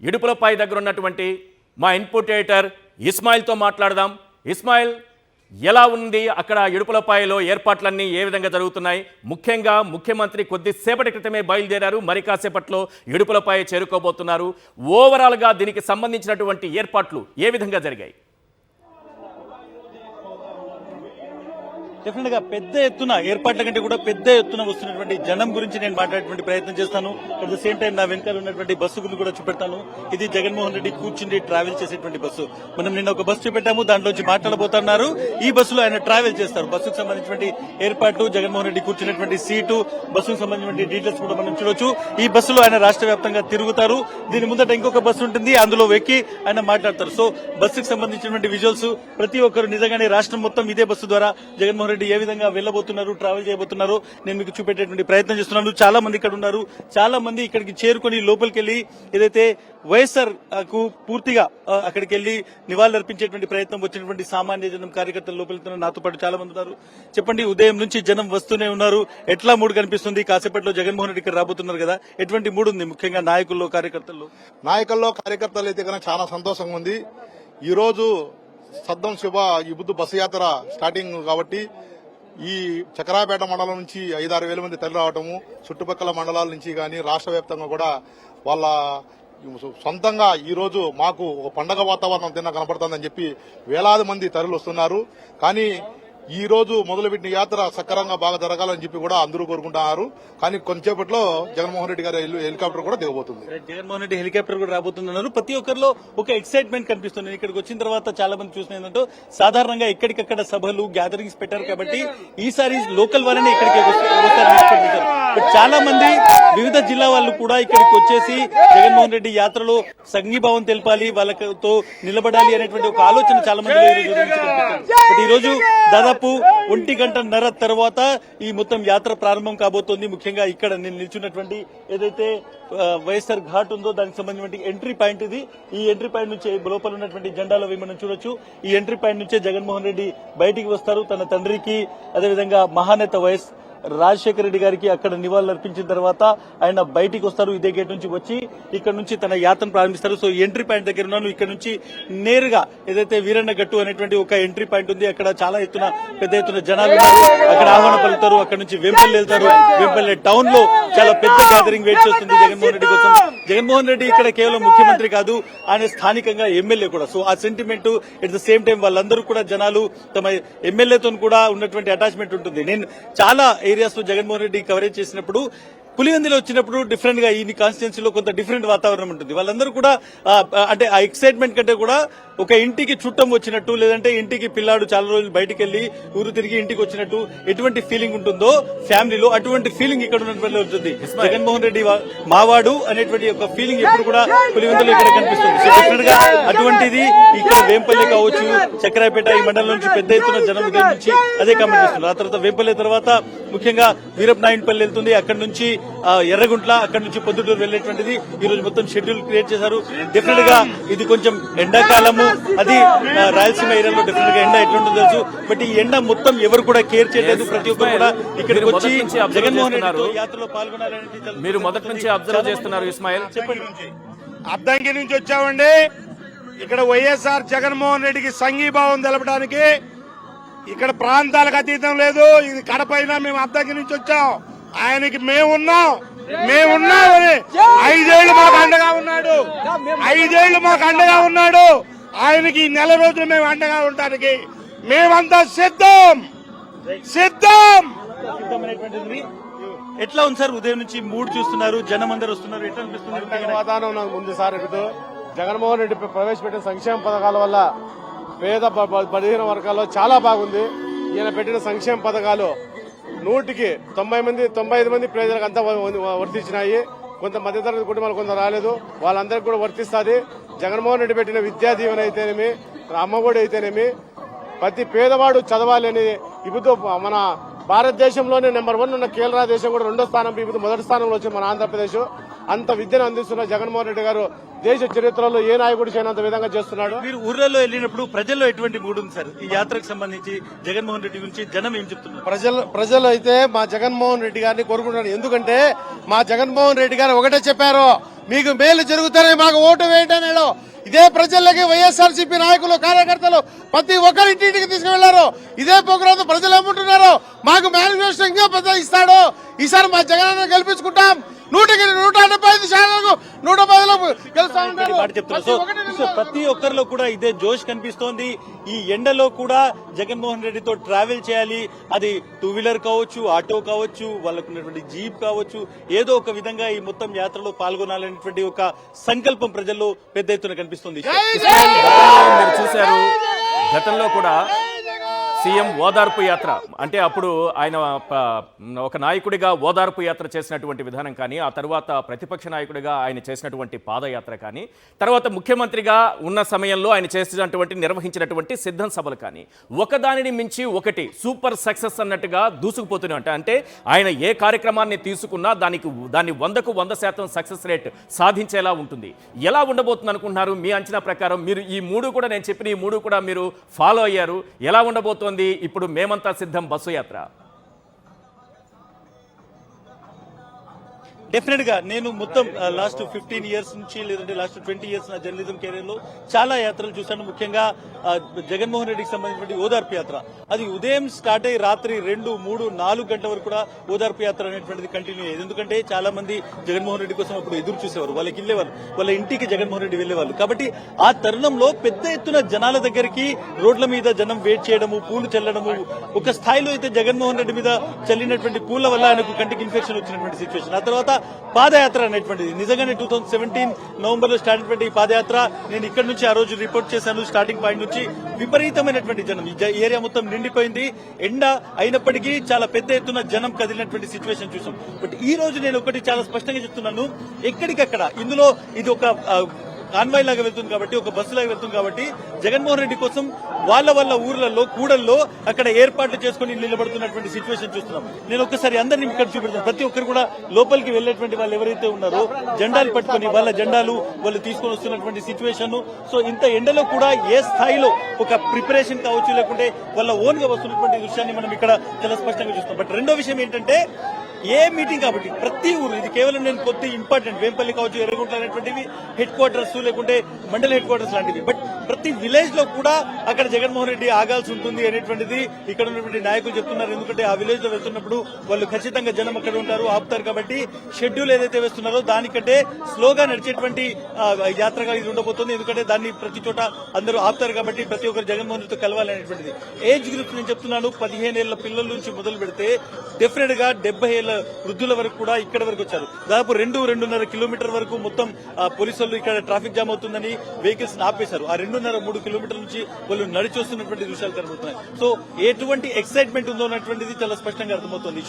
ఇడుపులపై దగ్గర ఉన్నటువంటి మా ఇన్పుట్ ఎడిటర్ ఇస్మాయిల్తో మాట్లాడదాం. ఇస్మాయిల్, ఎలా ఉంది అక్కడ ఇడుపులపాయలో ఏర్పాట్లన్నీ ఏ విధంగా జరుగుతున్నాయి? ముఖ్యంగా ముఖ్యమంత్రి కొద్దిసేపటి క్రితమే బయలుదేరారు, మరి కాసేపట్లో ఇడుపులపాయ చేరుకోబోతున్నారు. ఓవరాల్గా దీనికి సంబంధించినటువంటి ఏర్పాట్లు ఏ విధంగా జరిగాయి? డెఫినెట్ గా పెద్ద ఎత్తున ఏర్పాట్ల కంటే కూడా పెద్ద ఎత్తున వస్తున్నటువంటి జనం గురించి నేను మాట్లాడేటువంటి ప్రయత్నం చేస్తాను. అట్ ద సేమ్ టైం నా వెనకాల ఉన్నటువంటి బస్సు గురించి కూడా చూపెడతాను. ఇది జగన్మోహన్ రెడ్డి కూర్చుని ట్రావెల్ చేసేటువంటి బస్సు. మనం నిన్న ఒక బస్సు చూపెట్టాము, దాంట్లోంచి మాట్లాడబోతున్నారు. ఈ బస్సులో ఆయన ట్రావెల్ చేస్తారు. బస్సుకు సంబంధించినటువంటి ఏర్పాట్లు, జగన్మోహన్ రెడ్డి కూర్చున్నటువంటి సీటు, బస్సుకు సంబంధించిన డీటెయిల్స్ కూడా మనం చూడొచ్చు. ఈ బస్సులో ఆయన రాష్ట్ర వ్యాప్తంగా తిరుగుతారు. దీని ముందట ఇంకొక బస్సు ఉంటుంది, అందులో ఎక్కి ఆయన మాట్లాడతారు. సో బస్సుకు సంబంధించినటువంటి విజువల్స్ ప్రతి ఒక్కరు నిజంగానే రాష్ట్రం మొత్తం ఇదే బస్సు ద్వారా జగన్మోహన్ రెడ్డి ఏ విధంగా వెళ్లబోతున్నారు, ట్రావెల్ చేయబోతున్నారు నేను మీకు చూపెట్టేటువంటి ప్రయత్నం చేస్తున్నాను. చాలా మంది ఇక్కడ ఉన్నారు. చాలా మంది ఇక్కడికి చేరుకుని లోపలికి వెళ్లి ఏదైతే వైఎస్ఆర్ కు పూర్తిగా అక్కడికి వెళ్లి నివాళులర్పించేటువంటి ప్రయత్నం వచ్చినటువంటి సామాన్య జనం కార్యకర్తలు లోపలికి నాతో పాటు చాలా మంది ఉన్నారు. చెప్పండి, ఉదయం నుంచి జనం వస్తూనే ఉన్నారు. ఎట్లా మూడు కనిపిస్తుంది? కాసేపట్లో జగన్మోహన్ రెడ్డి ఇక్కడ రాబోతున్నారు కదా, ఎటువంటి మూడు ఉంది ముఖ్యంగా నాయకుల్లో కార్యకర్తలు అయితే కనుక చాలా సంతోషంగా ఉంది. ఈ రోజు సద్దం శుభ ఈ బుద్ధు బస్సు యాత్ర స్టార్టింగ్ కాబట్టి ఈ చక్రాపేట మండలం నుంచి 5-6 వేల మంది తరలి రావటము, చుట్టుపక్కల మండలాల నుంచి గాని రాష్ట్ర వ్యాప్తంగా కూడా వాళ్ళ సొంతంగా ఈ రోజు మాకు ఒక పండగ వాతావరణం తిన్న కనపడుతుందని చెప్పి వేలాది మంది తరలి వస్తున్నారు. కానీ ఈ రోజు మొదలుపెట్టిన యాత్ర సక్రమంగా బాగా జరగాలని చెప్పి కూడా అందరూ కోరుకుంటున్నారు. కానీ కొంచెంసేపట్లో జగన్మోహన్ రెడ్డి గారి హెలికాప్టర్ కూడా దిగబోతుంది. జగన్మోహన్ రెడ్డి హెలికాప్టర్ కూడా రాబోతున్నారు. ప్రతి ఒక్కరిలో ఒక ఎక్సైట్మెంట్ కనిపిస్తుంది. ఇక్కడికి వచ్చిన తర్వాత చాలా మంది చూసిన ఏంటంటే సాధారణంగా ఎక్కడికక్కడ సభలు గ్యాదరింగ్స్ పెట్టారు కాబట్టి ఈసారి లోకల్ వాళ్ళని ఇక్కడికి వస్తారని బట్ చాలా మంది వివిధ జిల్లా వాళ్ళు కూడా ఇక్కడికి వచ్చేసి జగన్మోహన్ రెడ్డి యాత్రలో సంఘీభావం తెలపాలి, వాళ్ళతో నిలబడాలి అనేటువంటి ఒక ఆలోచన చాలా మంది బట్ ఈ రోజు దాదాపు 1 గంటన్నర తర్వాత ఈ మొత్తం యాత్ర ప్రారంభం కాబోతోంది. ముఖ్యంగా ఇక్కడ నేను నిల్చున్నటువంటి ఏదైతే వైఎస్ఆర్ ఘాట్ ఉందో దానికి సంబంధించిన ఎంట్రీ పాయింట్ ఇది. ఈ ఎంట్రీ పాయింట్ నుంచి లోపల ఉన్నటువంటి జెండాలు అవి మనం చూడొచ్చు. ఈ ఎంట్రీ పాయింట్ నుంచే జగన్మోహన్ రెడ్డి బయటికి వస్తారు. తన తండ్రికి అదేవిధంగా మహానేత వైఎస్ రాజశేఖర రెడ్డి గారికి అక్కడ నివాళులు అర్పించిన తర్వాత ఆయన బయటికి వస్తారు. ఇదే గేట్ నుంచి వచ్చి ఇక్కడ నుంచి తన యాత్రను ప్రారంభిస్తారు. సో ఎంట్రీ పాయింట్ దగ్గర ఉన్నాను. ఇక్కడ నుంచి నేరుగా ఏదైతే వీరన్న గట్టు అనేటువంటి ఒక ఎంట్రీ పాయింట్ ఉంది, అక్కడ చాలా పెద్ద ఎత్తున జనాలు ఉన్నారు. అక్కడ ఆహ్వాన పలుకుతారు. అక్కడ నుంచి వెంపల్లి వెళ్తారు. వెంపల్లి టౌన్ లో చాలా పెద్ద గ్యాదరింగ్ వెయిట్ చేస్తుంది జగన్మోహన్ రెడ్డి కోసం. జగన్మోహన్ రెడ్డి ఇక్కడ కేవలం ముఖ్యమంత్రి కాదు, ఆయన స్థానికంగా ఎమ్మెల్యే కూడా. సో ఆ sentiment at the same time వాళ్ళందరూ కూడా జనాలు తమ ఎమ్మెల్యేతో కూడా ఉన్నటువంటి అటాచ్మెంట్ ఉంటుంది. నేను చాలా ఏరియాస్ లో జగన్మోహన్ రెడ్డి కవరేజ్ చేసినప్పుడు పులివెందులో వచ్చినప్పుడు డిఫరెంట్ గా ఈ కాన్స్టిట్యున్సీలో కొంత డిఫరెంట్ వాతావరణం ఉంటుంది. వాళ్ళందరూ కూడా అంటే ఆ ఎక్సైట్మెంట్ కంటే కూడా ఒక ఇంటికి చుట్టం వచ్చినట్టు, లేదంటే ఇంటికి పిల్లాడు చాలా రోజులు బయటికి వెళ్లి ఊరు తిరిగి ఇంటికి వచ్చినట్టు ఎటువంటి ఫీలింగ్ ఉంటుందో ఫ్యామిలీలో, అటువంటి ఫీలింగ్ ఇక్కడ ఉన్నటువంటి ఉంటుంది. జగన్మోహన్ రెడ్డి మావాడు అనేటువంటి ఒక ఫీలింగ్ ఎప్పుడు కూడా పులివెందులో ఇక్కడ కనిపిస్తుంది. సో డెఫినెట్ గా అటువంటిది ఇక్కడ వేంపల్లి కావచ్చు, చక్రాయపేట ఈ మండలం నుంచి పెద్ద ఎత్తున జనం ఉదయం నుంచి అదే కామెంట్ చేస్తున్నారు. ఆ తర్వాత వేంపల్లి తర్వాత ముఖ్యంగా వీరప్పనాయుడుపల్లి వెళ్తుంది. అక్కడి నుంచి ఎర్రగుంట్ల, అక్కడి నుంచి పొద్దుటూరు వెళ్లేటువంటిది ఈ రోజు మొత్తం షెడ్యూల్ క్రియేట్ చేశారు. డెఫినెట్ గా ఇది కొంచెం ఎండాకాలము, అది రాయలసీమ ఏరియాలో డెఫినెట్ గా ఎండ ఎట్లుంటుందో తెలుసు. బట్ ఈ ఎండ మొత్తం ఎవరు కూడా కేర్ చేయలేదు. ప్రతి ఒక్కరు కూడా ఇక్కడికి వచ్చి జగన్మోహన్ రెడ్డి యాత్రలో పాల్గొనాలని మీరు మొదటి నుంచి అబ్జర్వ్ చేస్తున్నారు. ఇస్మాయిల్, చెప్పండి. అద్దంకి నుంచి వచ్చామండి. ఇక్కడ వైఎస్ఆర్ జగన్మోహన్ రెడ్డికి సంఘీభావం తెలపడానికి ఇక్కడ ప్రాంతాలకు అతీతం లేదు. ఇది కడపైన మేము అద్దంకి నుంచి వచ్చాం. ఆయనకి మేమున్నామని 5 ఏళ్లు మాకు అండగా ఉన్నాడు. 5 ఏళ్లు మాకు అండగా ఉన్నాడు. ఆయనకి 4 రోజులు మేము అండగా ఉండటానికి మేమంతా సిద్ధం. ఎట్లా ఉంది సార్? ఉదయం నుంచి మూడు చూస్తున్నారు, జనం అందరూ వస్తున్నారు, ఎట్లా అనిపిస్తుంది? వాతావరణం నాకు ముందు సార్ ఇప్పుడు జగన్మోహన్ రెడ్డి ప్రవేశపెట్టిన సంక్షేమ పథకాల వల్ల పేద బలహీన వర్గాల్లో చాలా బాగుంది. ఈయన పెట్టిన సంక్షేమ పథకాలు 100కి 95 మంది ప్రజలకు అంతా వర్తించినాయి. కొంత మధ్యతరగతి కుటుంబాలు కొంత రాలేదు, వాళ్ళందరికీ కూడా వర్తిస్తుంది. జగన్మోహన్ రెడ్డి పెట్టిన విద్యా దీవెన అయితేనేమి, అమ్మఒడి అయితేనేమి, ప్రతి పేదవాడు చదవాలి అని ఇప్పుడు మన భారతదేశంలోనే నెంబర్ 1 ఉన్న కేరళ దేశం కూడా 2వ స్థానం, ఇప్పుడు మొదటి స్థానంలో వచ్చింది మన ఆంధ్రప్రదేశ్. అంత విద్యను అందిస్తున్న జగన్మోహన్ రెడ్డి గారు దేశ చరిత్రలో ఏ నాయకుడు చేయనంత విధంగా చేస్తున్నాడు. మీరు ఊర్లలో వెళ్ళినప్పుడు ప్రజల్లో ఎటువంటి మూడు ఉంది సార్ ఈ యాత్రకు సంబంధించి? జగన్మోహన్ రెడ్డి గురించి జనం ఏం చెప్తున్నారు? ప్రజలు అయితే మా జగన్మోహన్ రెడ్డి గారిని కోరుకుంటున్నారు. ఎందుకంటే మా జగన్మోహన్ రెడ్డి గారు ఒకటే చెప్పారు, మీకు మేలు జరుగుతారని మాకు ఓటు వేయండి అన్నాడు. ఇదే ప్రజలకి వైఎస్ఆర్సీపీ నాయకులు కార్యకర్తలు ప్రతి ఒక్కరింటికి తీసుకువెళ్లారు. ఇదే ప్రోగ్రాం ప్రజలు ఏమంటున్నారు, మాకు మేనిఫెస్టో ఇంకా పెద్ద ఇస్తాడు, ఈసారి మా జగన్ గెలిపించుకుంటాం, 175 శాతాలకు 110 గెలుస్తామన్నారు. సో ప్రతి ఒక్కరిలో కూడా ఇదే జోష్ కనిపిస్తోంది. ఈ ఎండలో కూడా జగన్మోహన్ రెడ్డితో ట్రావెల్ చేయాలి, అది టూ వీలర్ కావచ్చు, ఆటో కావచ్చు, వాళ్ళకున్నటువంటి జీప్ కావచ్చు, ఏదో ఒక విధంగా ఈ మొత్తం యాత్రలో పాల్గొనాలనేటువంటి ఒక సంకల్పం ప్రజల్లో పెద్ద ఎత్తున కనిపిస్తుంది. మీరు చూశారు, గతంలో కూడా సీఎం ఓదార్పు యాత్ర అంటే అప్పుడు ఆయన ఒక నాయకుడిగా ఓదార్పు యాత్ర చేసినటువంటి విధానం కానీ, ఆ తర్వాత ప్రతిపక్ష నాయకుడిగా ఆయన చేసినటువంటి పాదయాత్ర కానీ, తర్వాత ముఖ్యమంత్రిగా ఉన్న సమయంలో ఆయన చేసినటువంటి నిర్వహించినటువంటి సిద్ధం సభలు కానీ ఒకదానిని మించి ఒకటి సూపర్ సక్సెస్ అన్నట్టుగా దూసుకుపోతూనే ఉంటాయి. అంటే ఆయన ఏ కార్యక్రమాన్ని తీసుకున్నా దాన్ని 100కు 100% సక్సెస్ రేట్ సాధించేలా ఉంటుంది. ఎలా ఉండబోతుంది అనుకుంటున్నారు మీ అంచనా ప్రకారం? మీరు ఈ మూడు కూడా, నేను చెప్పిన ఈ మూడు కూడా మీరు ఫాలో అయ్యారు, ఎలా ఉండబోతోంది ఇప్పుడు మేమంతా సిద్ధం బస్సు యాత్ర? డెఫినెట్ గా నేను మొత్తం లాస్ట్ 15 ఇయర్స్ నుంచి లేదంటే లాస్ట్ 20 ఇయర్స్ నా జర్నలిజం కెరీర్ లో చాలా యాత్రలు చూశాను. ముఖ్యంగా జగన్మోహన్ రెడ్డికి సంబంధించిన ఓదార్పు యాత్ర అది ఉదయం స్టార్ట్ అయ్యి రాత్రి 2, 3, 4 గంటల వరకు కూడా ఓదార్పు యాత్ర అనేటువంటిది కంటిన్యూ అయ్యేది. ఎందుకంటే చాలా మంది జగన్మోహన్ రెడ్డి కోసం అప్పుడు ఎదురు చూసేవారు, వాళ్ళకి వెళ్ళేవారు, వాళ్ళ ఇంటికి జగన్మోహన్ రెడ్డి వెళ్లేవాళ్ళు. కాబట్టి ఆ తరుణంలో పెద్ద ఎత్తున జనాల దగ్గరికి రోడ్ల మీద జనం వెయిట్ చేయడము, పూలు చల్లడము, ఒక స్థాయిలో అయితే జగన్మోహన్ రెడ్డి మీద చల్లినటువంటి పూల వల్ల ఆయనకు కంటికి ఇన్ఫెక్షన్ వచ్చినటువంటి సిచ్యువేషన్. ఆ తర్వాత పాదయాత్ర అనేటువంటిది నిజంగానే 2017 నవంబర్ లో స్టార్ట్ అయినటువంటి ఈ పాదయాత్ర నేను ఇక్కడ నుంచి ఆ రోజు రిపోర్ట్ చేశాను. స్టార్టింగ్ పాయింట్ నుంచి విపరీతమైనటువంటి జనం, ఈ ఏరియా మొత్తం నిండిపోయింది. ఎండ అయినప్పటికీ చాలా పెద్ద ఎత్తున జనం కదిలినటువంటి సిచ్యువేషన్ చూసాం. బట్ ఈ రోజు నేను ఒకటి చాలా స్పష్టంగా చెప్తున్నాను, ఎక్కడికక్కడ ఇందులో ఇది ఒక కాన్వాయ్ లాగా వెళ్తుంది కాబట్టి, ఒక బస్సు లాగా వెళ్తుంది కాబట్టి జగన్మోహన్ రెడ్డి కోసం వాళ్ళ ఊర్లలో కూడల్లో అక్కడ ఏర్పాట్లు చేసుకుని నిలబడుతున్నటువంటి సిచ్యువేషన్ చూస్తున్నాం. నేను ఒక్కసారి అందరినీ ఇక్కడ చూపెడతాను. ప్రతి ఒక్కరు కూడా లోపలికి వెళ్లేటువంటి వాళ్ళు ఎవరైతే ఉన్నారో జెండాలు పట్టుకుని వాళ్ళ జెండాలు వాళ్ళు తీసుకొని వస్తున్నటువంటి సిచ్యువేషన్. సో ఇంత ఎండలో కూడా ఏ స్థాయిలో ఒక ప్రిపరేషన్ కావచ్చు, లేకుంటే వాళ్ళ ఓన్ గా వస్తున్నటువంటి దృశ్యాన్ని మనం ఇక్కడ చాలా స్పష్టంగా చూస్తాం. బట్ రెండో విషయం ఏంటంటే, ఏ మీటింగ్ కాబట్టి ప్రతి ఊరు, ఇది కేవలం నేను కొద్ది ఇంపార్టెంట్ వేంపల్లి కావచ్చు, ఎర్రగుంట అనేటువంటివి హెడ్ క్వార్టర్స్ లేకుంటే మండల హెడ్ క్వార్టర్స్ లాంటివి, బట్ ప్రతి విలేజ్ లో కూడా అక్కడ జగన్మోహన్ రెడ్డి ఆగాల్సి ఉంటుంది అనేటువంటిది ఇక్కడ ఉన్నటువంటి నాయకులు చెప్తున్నారు. ఎందుకంటే ఆ విలేజ్ లో వెళ్తున్నప్పుడు వాళ్ళు ఖచ్చితంగా జనం అక్కడ ఉంటారు, ఆపుతారు. కాబట్టి షెడ్యూల్ ఏదైతే వేస్తున్నారో దానికంటే స్లోగా నడిచేటువంటి యాత్రగా ఇది ఉండబోతుంది. ఎందుకంటే దాన్ని ప్రతి చోట అందరూ ఆపుతారు కాబట్టి ప్రతి ఒక్కరు జగన్మోహన్ రెడ్డితో కలవాలి అనేటువంటిది. ఏజ్ గ్రూప్ నేను చెప్తున్నాను, 15 ఏళ్ల పిల్లల నుంచి మొదలు పెడితే డెఫినెట్ గా 70 ఏళ్ల వృద్ధుల వరకు కూడా ఇక్కడ వరకు వచ్చారు. దాదాపు 2-2.5 కిలోమీటర్ వరకు మొత్తం పోలీసులు ఇక్కడ ట్రాఫిక్ జామ్ అవుతుందని వెహికల్స్ ఆపేశారు. ఆ 2.5-3 కిలోమీటర్ల నుంచి వాళ్ళు నడిచి వస్తున్నటువంటి దృశ్యాలు కనబడుతున్నాయి. సో ఎటువంటి ఎక్సైట్మెంట్ ఉందో అన్నటువంటిది చాలా స్పష్టంగా అర్థమవుతుంది.